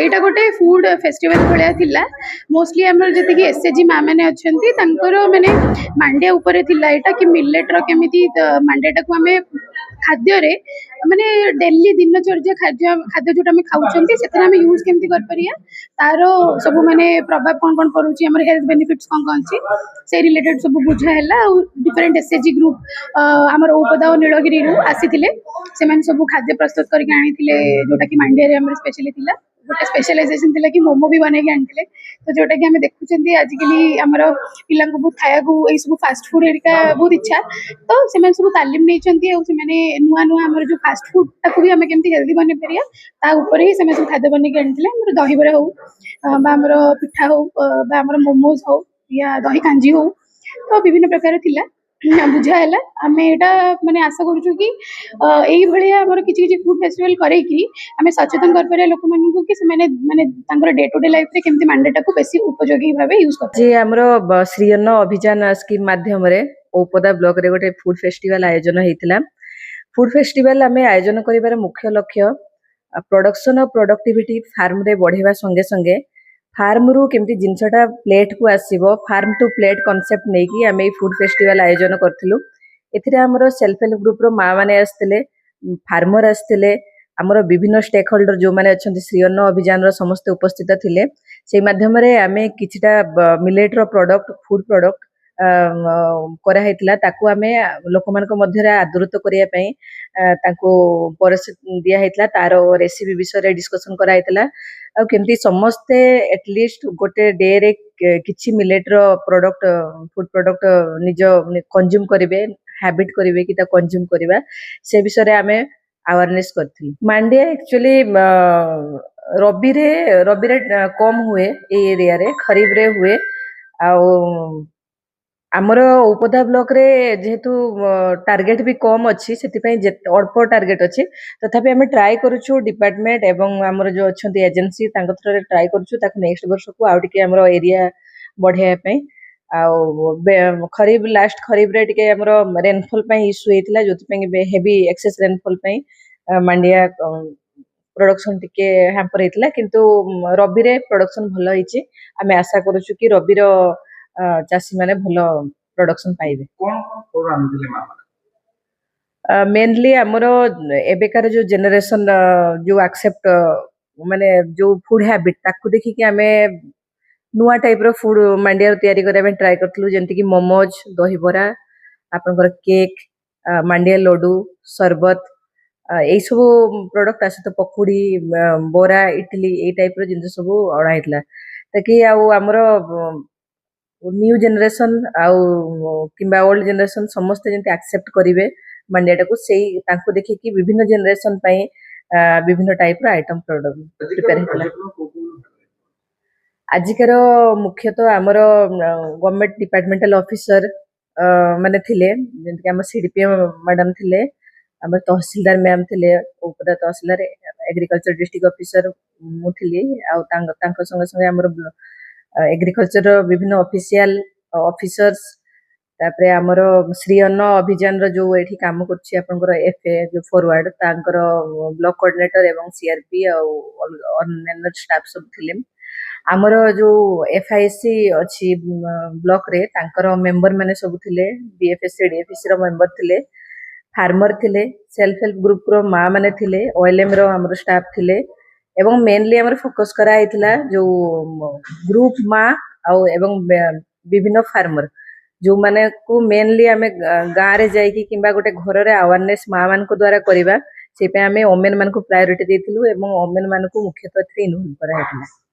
ଏଇଟା ଗୋଟେ food festival ଭଳିଆ ଥିଲା। ମୋଷ୍ଟଲି ଆମର ଯେତିକି ଏସଏଚଜି ମା ମାନେ ଅଛନ୍ତି ତାଙ୍କର ମାନେ ମାଣ୍ଡିଆ ଉପରେ ଥିଲା ଏଇଟା କି ମିଲେଟର କେମିତି ମାଣ୍ଡିଆଟାକୁ ଆମେ ଖାଦ୍ୟରେ ମାନେ ଡେଲି ଦିନଚର୍ଯ୍ୟା ଖାଦ୍ୟ ଖାଦ୍ୟ ଯୋଉଟା ଆମେ ଖାଉଛନ୍ତି ସେଥିରେ ଆମେ ୟୁଜ କେମିତି କରିପାରିବା, ତାର ସବୁ ମାନେ ପ୍ରଭାବ କଣ କଣ ପଡୁଛି, ଆମର ହେଲ୍ଥ ବେନିଫିଟ୍ସ କଣ କଣ ଅଛି ସେ ରିଲେଟେଡ ସବୁ ବୁଝା ହେଲା। ଆଉ ଡିଫରେଣ୍ଟ ଏସଏଚଜି ଗ୍ରୁପ ଆମର ଔପଦା ଓ ନୀଳଗିରିରୁ ଆସିଥିଲେ, ସେମାନେ ସବୁ ଖାଦ୍ୟ ପ୍ରସ୍ତୁତ କରିକି ଆଣିଥିଲେ ଯୋଉଟା କି ମାଣ୍ଡିଆରେ ଆମର ସ୍ପେଶାଲି ଥିଲା। ଗୋଟେ ସ୍ପେଶାଲାଇଜେସନ ଥିଲା କି ମୋମୋ ବି ବନେଇକି ଆଣିଥିଲେ। ତ ଯୋଉଟା କି ଆମେ ଦେଖୁଛନ୍ତି ଆଜିକାଲି ଆମର ପିଲାଙ୍କୁ ବହୁତ ଖାଇବାକୁ ଏଇ ସବୁ ଫାଷ୍ଟ ଫୁଡ ହେରିକା ବହୁତ ଇଚ୍ଛା, ତ ସେମାନେ ସବୁ ତାଲିମ ନେଇଛନ୍ତି ଆଉ ସେମାନେ ନୂଆ ନୂଆ ଆମର ଯୋଉ ଫାଷ୍ଟ ଫୁଡ ତାକୁ ବି ଆମେ କେମିତି ହେଲ୍ଦି ବନେଇ ପାରିବା ତା ଉପରେ ହିଁ ସେମାନେ ସବୁ ଖାଦ୍ୟ ବନେଇକି ଆଣିଥିଲେ। ଆମର ଦହିବରା ହଉ ବା ଆମର ପିଠା ହଉ ବା ଆମର ମୋମୋଜ ହଉ ୟା ଦହି କାଞ୍ଜି ହଉ, ତ ବିଭିନ୍ନ ପ୍ରକାର ଥିଲା। ବୁଝା ହେଲା ଆମେ ଏଇଟା ମାନେ ଆଶା କରୁଛୁ କି ଏଇଭଳିଆ ଆମର କିଛି କିଛି ଫୁଡ ଫେଷ୍ଟିଭାଲ କରେଇକି ଆମେ ସଚେତନ କରିପାରିବା ଲୋକମାନଙ୍କୁ କି ସେମାନେ ମାନେ ତାଙ୍କର ଡେ ଟୁ ଡେ ଲାଇଫରେ କେମିତି ମାଣ୍ଡିଆଟାକୁ ବେଶୀ ଉପଯୋଗୀ ଭାବେ ୟୁଜ ଯେ କରିପାରିବେ। ଆମର ଶ୍ରୀଅନ୍ନ ଅଭିଯାନ ସ୍କିମ୍ ମାଧ୍ୟମରେ ଔପଦା ବ୍ଲକରେ ଗୋଟେ ଫୁଡ ଫେଷ୍ଟିଭାଲ ଆୟୋଜନ ହେଇଥିଲା। ଫୁଡ ଫେଷ୍ଟିଭାଲ ଆମେ ଆୟୋଜନ କରିବାର ମୁଖ୍ୟ ଲକ୍ଷ୍ୟ ପ୍ରଡକ୍ସନ ଅଫ ପ୍ରଡକ୍ଟିଭିଟି ଫାର୍ମରେ ବଢେଇବା ସଙ୍ଗେ ସଙ୍ଗେ ଫାର୍ମରୁ କେମିତି ଜିନିଷଟା ପ୍ଲେଟକୁ ଆସିବ, ଫାର୍ମ ଟୁ ପ୍ଲେଟ କନସେପ୍ଟ ନେଇକି ଆମେ ଏଇ ଫୁଡ ଫେଷ୍ଟିଭାଲ ଆୟୋଜନ କରିଥିଲୁ। ଏଥିରେ ଆମର ସେଲ୍ଫ ହେଲ୍ପ ଗ୍ରୁପର ମା ମାନେ ଆସିଥିଲେ, ଫାର୍ମର ଆସିଥିଲେ, ଆମର ବିଭିନ୍ନ ଷ୍ଟେକ୍ ହୋଲ୍ଡର ଯୋଉମାନେ ଅଛନ୍ତି ଶ୍ରୀଅନ୍ନ ଅଭିଯାନର ସମସ୍ତେ ଉପସ୍ଥିତ ଥିଲେ। ସେଇ ମାଧ୍ୟମରେ ଆମେ କିଛିଟା ମିଲେଟର ପ୍ରଡକ୍ଟ ଫୁଡ ପ୍ରଡକ୍ଟ କରାହେଇଥିଲା, ତାକୁ ଆମେ ଲୋକମାନଙ୍କ ମଧ୍ୟରେ ଆଦୃତ କରିବା ପାଇଁ ତାଙ୍କୁ ପରସି ଦିଆହେଇଥିଲା। ତାର ରେସିପି ବିଷୟରେ ଡିସ୍କସନ କରାହେଇଥିଲା ଆଉ କେମିତି ସମସ୍ତେ ଏଟଲିଷ୍ଟ ଗୋଟେ ଡେରେ କିଛି ମିଲେଟର ପ୍ରଡକ୍ଟ ଫୁଡ ପ୍ରଡକ୍ଟ ନିଜ କନଜ୍ୟୁମ କରିବେ, ହ୍ୟାବିଟ କରିବେ କି ତାକୁ କନଜ୍ୟୁମ କରିବା, ସେ ବିଷୟରେ ଆମେ ଆୱାରନେସ୍ କରିଥିଲୁ। ମାଣ୍ଡିଆ ଆକ୍ଚୁଆଲି ରବିରେ ରବିରେ କମ ହୁଏ ଏଇ ଏରିଆରେ, ଖରିଫରେ ହୁଏ। ଆଉ ଆମର ଔପଦା ବ୍ଲକରେ ଯେହେତୁ ଟାର୍ଗେଟ ବି କମ ଅଛି, ସେଥିପାଇଁ ଅଳ୍ପ ଟାର୍ଗେଟ ଅଛି, ତଥାପି ଆମେ ଟ୍ରାଏ କରୁଛୁ ଡିପାର୍ଟମେଣ୍ଟ ଏବଂ ଆମର ଯୋଉ ଅଛନ୍ତି ଏଜେନ୍ସି ତାଙ୍କ ଥ୍ରୋରେ ଟ୍ରାଏ କରୁଛୁ ତାକୁ ନେକ୍ସଟ ବର୍ଷକୁ ଆଉ ଟିକେ ଆମର ଏରିଆ ବଢେଇବା ପାଇଁ। ଆଉ ଖରିଫ ଲାଷ୍ଟ ଖରିଫରେ ଟିକେ ଆମର ରେନଫଲ ପାଇଁ ଇସ୍ୟୁ ହେଇଥିଲା, ଯୋଉଥିପାଇଁ ହେଭି ଏକ୍ସେସ ରେନଫଲ ପାଇଁ ମାଣ୍ଡିଆ ପ୍ରଡକ୍ସନ ଟିକେ ହ୍ୟାମ୍ପର ହେଇଥିଲା, କିନ୍ତୁ ରବିରେ ପ୍ରଡକ୍ସନ ଭଲ ହେଇଛି। ଆମେ ଆଶା କରୁଛୁ କି ରବିର ଚାଷୀ ମାନେ ଭଲ ପ୍ରଡକ୍ସନ ପାଇବେ। ମେନଲି ଆମର ଏବେକାର ଯୋଉ ଜେନେରେସନ ଯୋଉ ଆକ୍ସେପ୍ଟ ମାନେ ଯୋଉ ଫୁଡ ହ୍ୟାବିଟ ତାକୁ ଦେଖିକି ଆମେ ନୂଆ ଟାଇପର ଫୁଡ ମାଣ୍ଡିଆରୁ ତିଆରି କରିବା ପାଇଁ ଟ୍ରାଏ କରିଥିଲୁ, ଯେମିତିକି ମୋମୋଜ, ଦହିବରା, ଆପଣଙ୍କର କେକ୍, ମାଣ୍ଡିଆ ଲଡୁ, ସରବତ, ଏଇ ସବୁ ପ୍ରଡକ୍ଟ, ତା ସହିତ ପକୁଡି, ବରା, ଇଟିଲି, ଏଇ ଟାଇପର ଜିନିଷ ସବୁ ଅଣା ହେଇଥିଲା, ତାକି ଆଉ ଆମର ନ୍ୟୁ ଜେନେରେସନ ଆଉ କିମ୍ବା ଓଲ୍ଡ ଜେନେରେସନ ସମସ୍ତେ ଯେମିତି ଆକ୍ସେପ୍ଟ କରିବେ ମାଣ୍ଡିଆଟାକୁ, ସେଇ ତାଙ୍କୁ ଦେଖିକି ବିଭିନ୍ନ ଜେନେରେସନ ପାଇଁ ବିଭିନ୍ନ ଟାଇପର ଆଇଟମ ପ୍ରିପେୟାର ହେଇଥିଲା। ଆଜିକାର ମୁଖ୍ୟତଃ ଆମର ଗଭର୍ଣ୍ଣମେଣ୍ଟ ଡିପାର୍ଟମେଣ୍ଟାଲ ଅଫିସର ମାନେ ଥିଲେ, ଯେମିତିକି ଆମ ସିଡିପିଓ ମ୍ୟାଡାମ ଥିଲେ, ଆମର ତହସିଲଦାର ମ୍ୟାମ ଥିଲେ, ଔପଦା ତହସିଲଦାର, ଏଗ୍ରିକଲଚର ଡିଷ୍ଟ୍ରିକ୍ଟ ଅଫିସର ମୁଁ ଥିଲି, ଆଉ ତାଙ୍କ ସଙ୍ଗେ ସଙ୍ଗେ ଆମର ଏଗ୍ରିକଲଚର ବିଭିନ୍ନ ଅଫିସିଆଲ ଅଫିସର୍ସ, ତାପରେ ଆମର ଶ୍ରୀଅନ୍ନ ଅଭିଯାନର ଯୋଉ ଏଠି କାମ କରୁଛି ଆପଣଙ୍କର ଏଫଏ ଯୋଉ ଫରୱାର୍ଡ, ତାଙ୍କର ବ୍ଲକ କୋଅର୍ଡିନେଟର ଏବଂ ସିଆରପି ଆଉ ଅନ୍ୟାନ୍ୟ ଷ୍ଟାଫ ସବୁ ଥିଲେ। ଆମର ଯୋଉ ଏଫଆଇସି ଅଛି ବ୍ଲକରେ, ତାଙ୍କର ମେମ୍ବର ମାନେ ସବୁ ଥିଲେ, ବିଏଫଏସି ଡିଏଫଏସି ର ମେମ୍ବର ଥିଲେ, ଫାର୍ମର ଥିଲେ, ସେଲ୍ଫ ହେଲ୍ପ ଗ୍ରୁପର ମା ମାନେ ଥିଲେ, ଓଏଲଏମ ର ଆମର ଷ୍ଟାଫ ଥିଲେ, ଏବଂ ମେନଲି ଆମର ଫୋକସ କରାହେଇଥିଲା ଯୋଉ ଗ୍ରୁପ ମା ଆଉ ଏବଂ ବିଭିନ୍ନ ଫାର୍ମର ଯୋଉମାନଙ୍କୁ ମେନଲି ଆମେ ଗାଁରେ ଯାଇକି କିମ୍ବା ଗୋଟେ ଘରରେ ଆୱାରନେସ୍ ମା ମାନଙ୍କ ଦ୍ଵାରା କରିବା, ସେଇପାଇଁ ଆମେ ଓମେନ ମାନଙ୍କୁ ପ୍ରାୟୋରିଟି ଦେଇଥିଲୁ ଏବଂ ଓମେନ ମାନଙ୍କୁ ମୁଖ୍ୟତଃ ଏଥିରେ ଇନଭଲ୍ଭ କରାଯାଇଥିଲା।